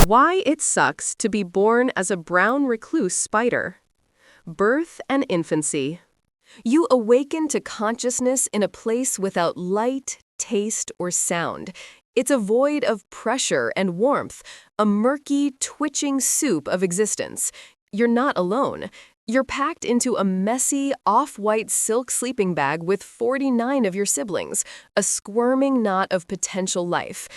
Why it sucks to be born as a brown recluse spider. Birth and infancy. You awaken to consciousness in a place without light, taste, or sound. It's a void of pressure and warmth, a murky, twitching soup of existence. You're not alone. You're packed into a messy, off-white silk sleeping bag with 49 of your siblings, a squirming knot of potential life.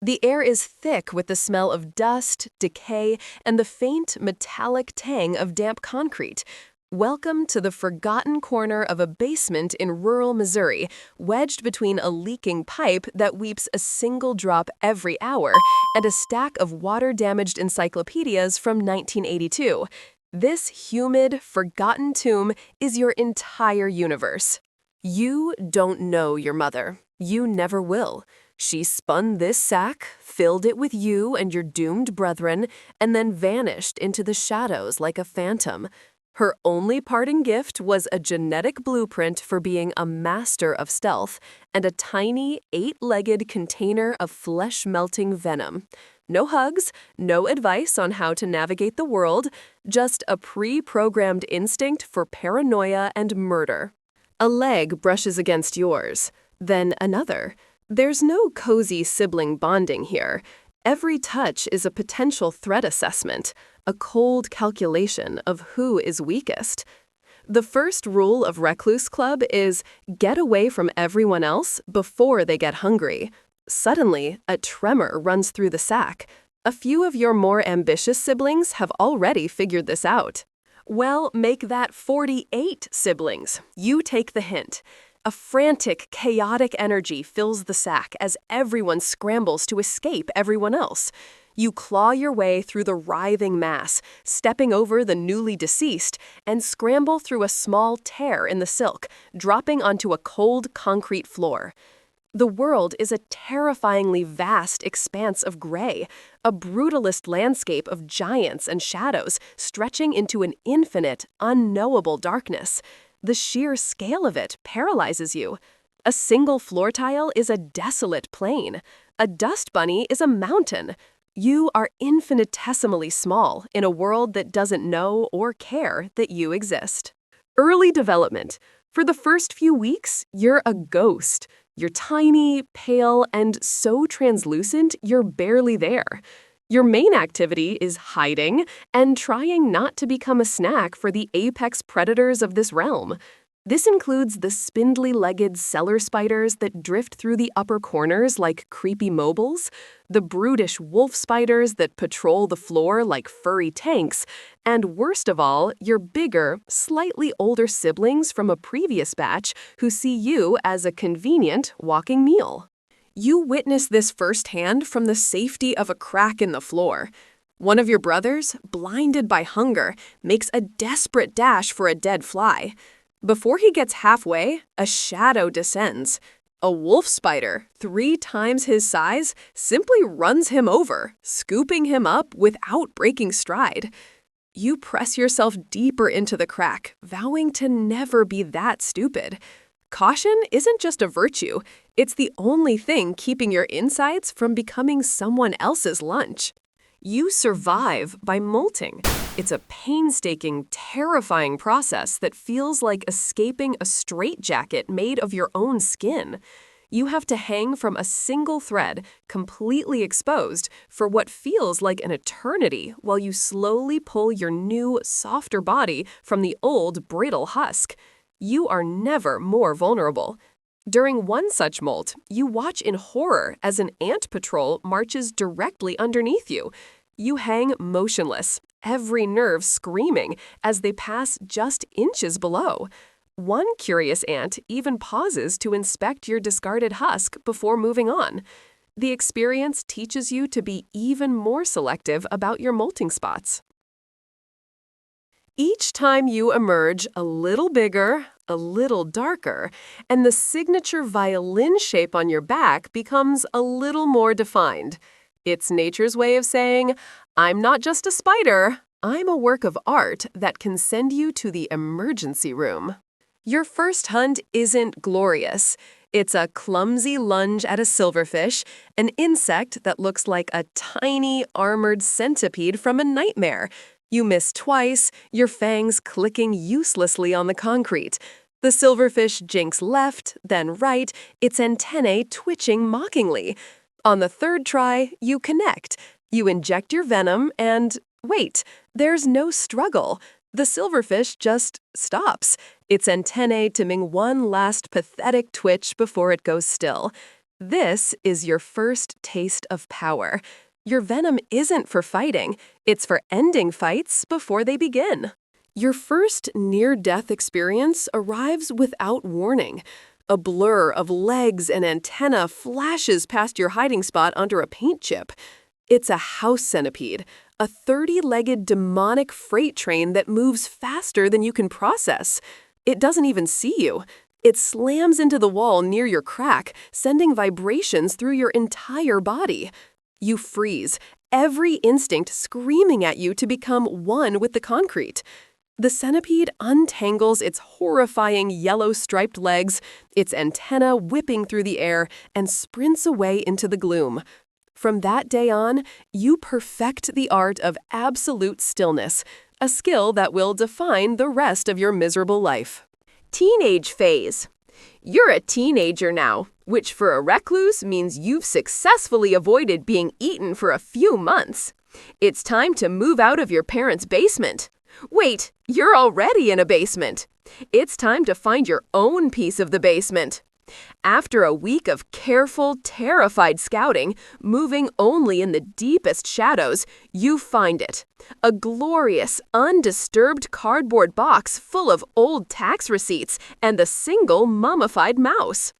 The air is thick with the smell of dust, decay, and the faint, metallic tang of damp concrete. Welcome to the forgotten corner of a basement in rural Missouri, wedged between a leaking pipe that weeps a single drop every hour and a stack of water-damaged encyclopedias from 1982. This humid, forgotten tomb is your entire universe. You don't know your mother. You never will. She spun this sack, filled it with you and your doomed brethren, and then vanished into the shadows like a phantom. Her only parting gift was a genetic blueprint for being a master of stealth and a tiny, 8-legged container of flesh-melting venom. No hugs, no advice on how to navigate the world, just a pre-programmed instinct for paranoia and murder. A leg brushes against yours, then another. There's no cozy sibling bonding here. Every touch is a potential threat assessment, a cold calculation of who is weakest. The first rule of Recluse Club is get away from everyone else before they get hungry. Suddenly, a tremor runs through the sack. A few of your more ambitious siblings have already figured this out. Well, make that 48 siblings. You take the hint. A frantic, chaotic energy fills the sack as everyone scrambles to escape everyone else. You claw your way through the writhing mass, stepping over the newly deceased, and scramble through a small tear in the silk, dropping onto a cold concrete floor. The world is a terrifyingly vast expanse of gray, a brutalist landscape of giants and shadows stretching into an infinite, unknowable darkness. The sheer scale of it paralyzes you. A single floor tile is a desolate plain. A dust bunny is a mountain. You are infinitesimally small in a world that doesn't know or care that you exist. Early development. For the first few weeks, you're a ghost. You're tiny, pale, and so translucent you're barely there. Your main activity is hiding and trying not to become a snack for the apex predators of this realm. This includes the spindly-legged cellar spiders that drift through the upper corners like creepy mobiles, the brutish wolf spiders that patrol the floor like furry tanks, and worst of all, your bigger, slightly older siblings from a previous batch who see you as a convenient walking meal. You witness this firsthand from the safety of a crack in the floor. One of your brothers, blinded by hunger, makes a desperate dash for a dead fly. Before he gets halfway, a shadow descends. A wolf spider, 3 times his size, simply runs him over, scooping him up without breaking stride. You press yourself deeper into the crack, vowing to never be that stupid. Caution isn't just a virtue, it's the only thing keeping your insides from becoming someone else's lunch. You survive by molting. It's a painstaking, terrifying process that feels like escaping a straitjacket made of your own skin. You have to hang from a single thread, completely exposed, for what feels like an eternity while you slowly pull your new, softer body from the old, brittle husk. You are never more vulnerable. During one such molt, you watch in horror as an ant patrol marches directly underneath you. You hang motionless, every nerve screaming as they pass just inches below. One curious ant even pauses to inspect your discarded husk before moving on. The experience teaches you to be even more selective about your molting spots. Each time you emerge a little bigger, a little darker, and the signature violin shape on your back becomes a little more defined. It's nature's way of saying, I'm not just a spider, I'm a work of art that can send you to the emergency room. Your first hunt isn't glorious. It's a clumsy lunge at a silverfish, an insect that looks like a tiny, armored centipede from a nightmare. You miss twice, your fangs clicking uselessly on the concrete. The silverfish jinks left, then right, its antennae twitching mockingly. On the third try, you connect. You inject your venom and, wait, there's no struggle. The silverfish just stops, its antennae timing one last pathetic twitch before it goes still. This is your first taste of power. Your venom isn't for fighting, it's for ending fights before they begin. Your first near-death experience arrives without warning. A blur of legs and antenna flashes past your hiding spot under a paint chip. It's a house centipede, a 30-legged demonic freight train that moves faster than you can process. It doesn't even see you. It slams into the wall near your crack, sending vibrations through your entire body. You freeze, every instinct screaming at you to become one with the concrete. The centipede untangles its horrifying yellow-striped legs, its antenna whipping through the air, and sprints away into the gloom. From that day on, you perfect the art of absolute stillness, a skill that will define the rest of your miserable life. Teenage phase. You're a teenager now, which for a recluse means you've successfully avoided being eaten for a few months. It's time to move out of your parents' basement. Wait, you're already in a basement. It's time to find your own piece of the basement. After a week of careful, terrified scouting, moving only in the deepest shadows, you find it. A glorious, undisturbed cardboard box full of old tax receipts and the single mummified mouse.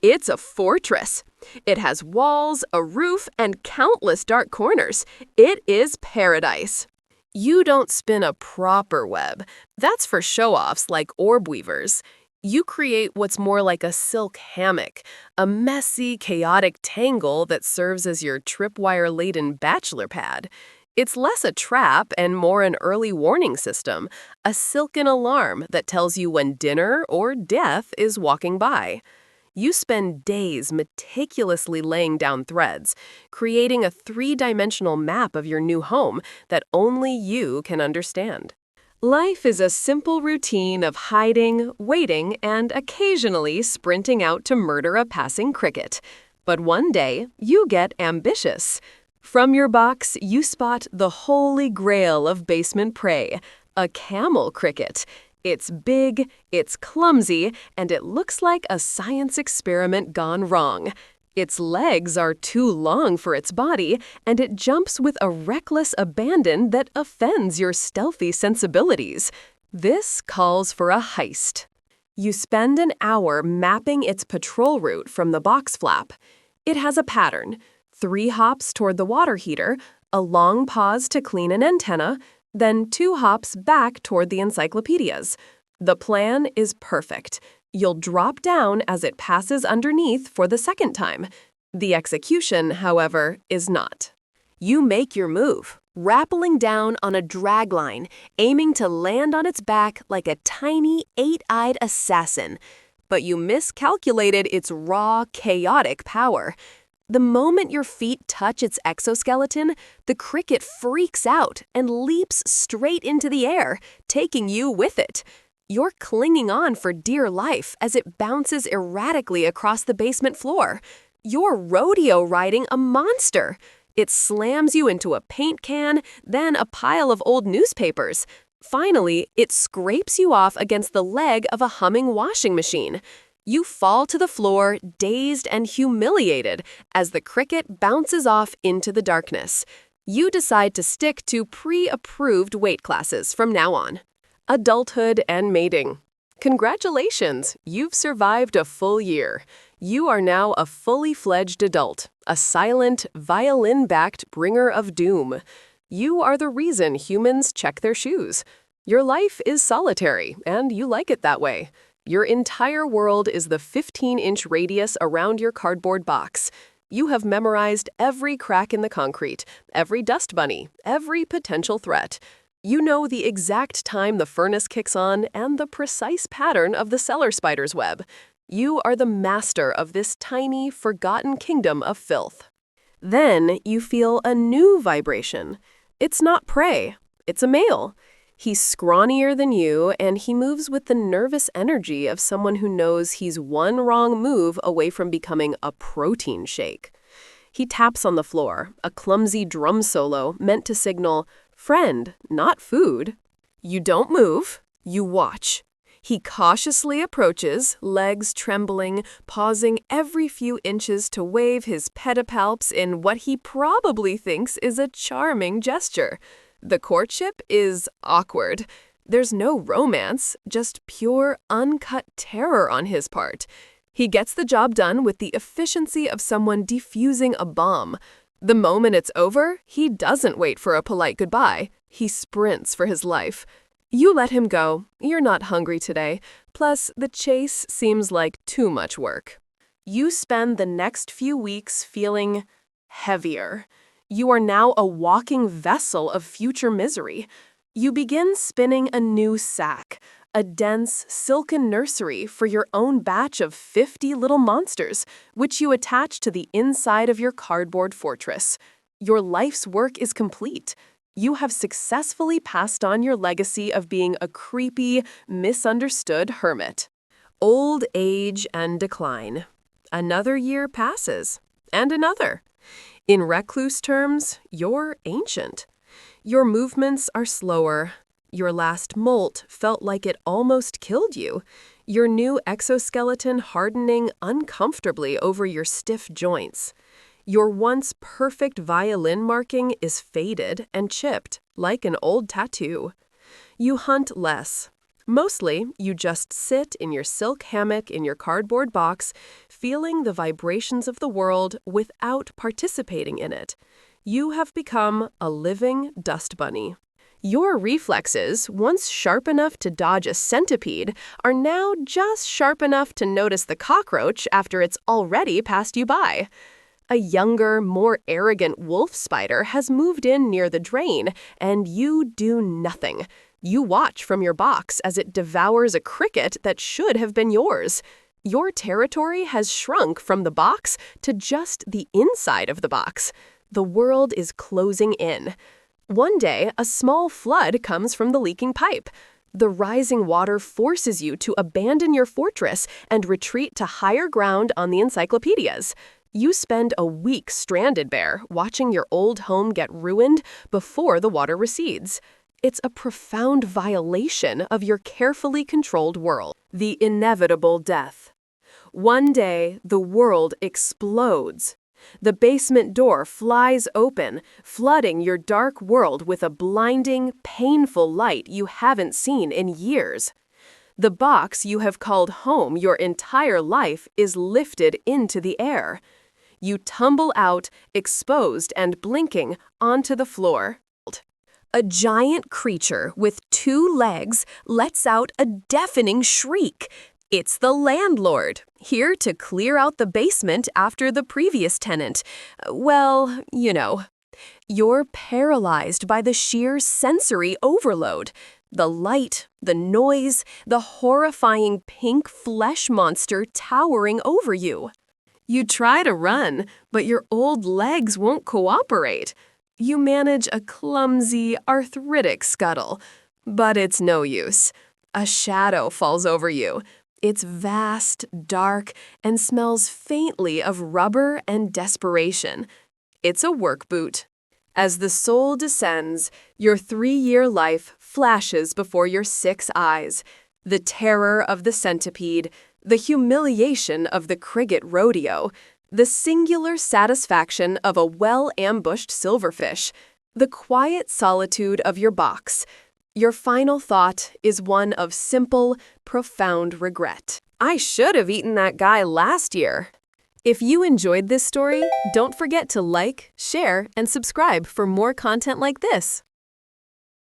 It's a fortress. It has walls, a roof, and countless dark corners. It is paradise. You don't spin a proper web. That's for show-offs like orb weavers. You create what's more like a silk hammock, a messy, chaotic tangle that serves as your tripwire-laden bachelor pad. It's less a trap and more an early warning system, a silken alarm that tells you when dinner or death is walking by. You spend days meticulously laying down threads, creating a three-dimensional map of your new home that only you can understand. Life is a simple routine of hiding, waiting, and occasionally sprinting out to murder a passing cricket. But one day, you get ambitious. From your box, you spot the holy grail of basement prey, a camel cricket. It's big, it's clumsy, and it looks like a science experiment gone wrong. Its legs are too long for its body, and it jumps with a reckless abandon that offends your stealthy sensibilities. This calls for a heist. You spend an hour mapping its patrol route from the box flap. It has a pattern: 3 hops toward the water heater, a long pause to clean an antenna, then 2 hops back toward the encyclopedias. The plan is perfect. You'll drop down as it passes underneath for the second time. The execution, however, is not. You make your move, rappelling down on a drag line, aiming to land on its back like a tiny, 8-eyed assassin. But you miscalculated its raw, chaotic power. The moment your feet touch its exoskeleton, the cricket freaks out and leaps straight into the air, taking you with it. You're clinging on for dear life as it bounces erratically across the basement floor. You're rodeo riding a monster. It slams you into a paint can, then a pile of old newspapers. Finally, it scrapes you off against the leg of a humming washing machine. You fall to the floor, dazed and humiliated, as the cricket bounces off into the darkness. You decide to stick to pre-approved weight classes from now on. Adulthood and mating. Congratulations, you've survived a full year. You are now a fully fledged adult, a silent, violin-backed bringer of doom. You are the reason humans check their shoes. Your life is solitary, and you like it that way. Your entire world is the 15-inch radius around your cardboard box. You have memorized every crack in the concrete, every dust bunny, every potential threat. You know the exact time the furnace kicks on and the precise pattern of the cellar spider's web. You are the master of this tiny, forgotten kingdom of filth. Then you feel a new vibration. It's not prey, it's a male. He's scrawnier than you, and he moves with the nervous energy of someone who knows he's one wrong move away from becoming a protein shake. He taps on the floor, a clumsy drum solo meant to signal, friend, not food. You don't move, you watch. He cautiously approaches, legs trembling, pausing every few inches to wave his pedipalps in what he probably thinks is a charming gesture. The courtship is awkward. There's no romance, just pure, uncut terror on his part. He gets the job done with the efficiency of someone defusing a bomb. The moment it's over, he doesn't wait for a polite goodbye. He sprints for his life. You let him go. You're not hungry today. Plus, the chase seems like too much work. You spend the next few weeks feeling heavier. You are now a walking vessel of future misery. You begin spinning a new sack, a dense, silken nursery for your own batch of 50 little monsters, which you attach to the inside of your cardboard fortress. Your life's work is complete. You have successfully passed on your legacy of being a creepy, misunderstood hermit. Old age and decline. Another year passes, and another. In Recluse terms, you're ancient. Your movements are slower. Your last molt felt like it almost killed you. Your new exoskeleton hardening uncomfortably over your stiff joints. Your once perfect violin marking is faded and chipped, like an old tattoo. You hunt less. Mostly, you just sit in your silk hammock in your cardboard box, feeling the vibrations of the world without participating in it. You have become a living dust bunny. Your reflexes, once sharp enough to dodge a centipede, are now just sharp enough to notice the cockroach after it's already passed you by. A younger, more arrogant wolf spider has moved in near the drain, and you do nothing. You watch from your box as it devours a cricket that should have been yours. Your territory has shrunk from the box to just the inside of the box. The world is closing in. One day, a small flood comes from the leaking pipe. The rising water forces you to abandon your fortress and retreat to higher ground on the encyclopedias. You spend a week stranded there, watching your old home get ruined before the water recedes. It's a profound violation of your carefully controlled world. The inevitable death. One day, the world explodes. The basement door flies open, flooding your dark world with a blinding, painful light you haven't seen in years. The box you have called home your entire life is lifted into the air. You tumble out, exposed and blinking, onto the floor. A giant creature with 2 legs lets out a deafening shriek. It's the landlord, here to clear out the basement after the previous tenant. Well, you know. You're paralyzed by the sheer sensory overload. The light, the noise, the horrifying pink flesh monster towering over you. You try to run, but your old legs won't cooperate. You manage a clumsy, arthritic scuttle, but it's no use. A shadow falls over you. It's vast, dark, and smells faintly of rubber and desperation. It's a work boot. As the soul descends, your 3-year life flashes before your 6 eyes. The terror of the centipede, the humiliation of the cricket rodeo, the singular satisfaction of a well-ambushed silverfish, the quiet solitude of your box. Your final thought is one of simple, profound regret. I should have eaten that guy last year. If you enjoyed this story, don't forget to like, share, and subscribe for more content like this.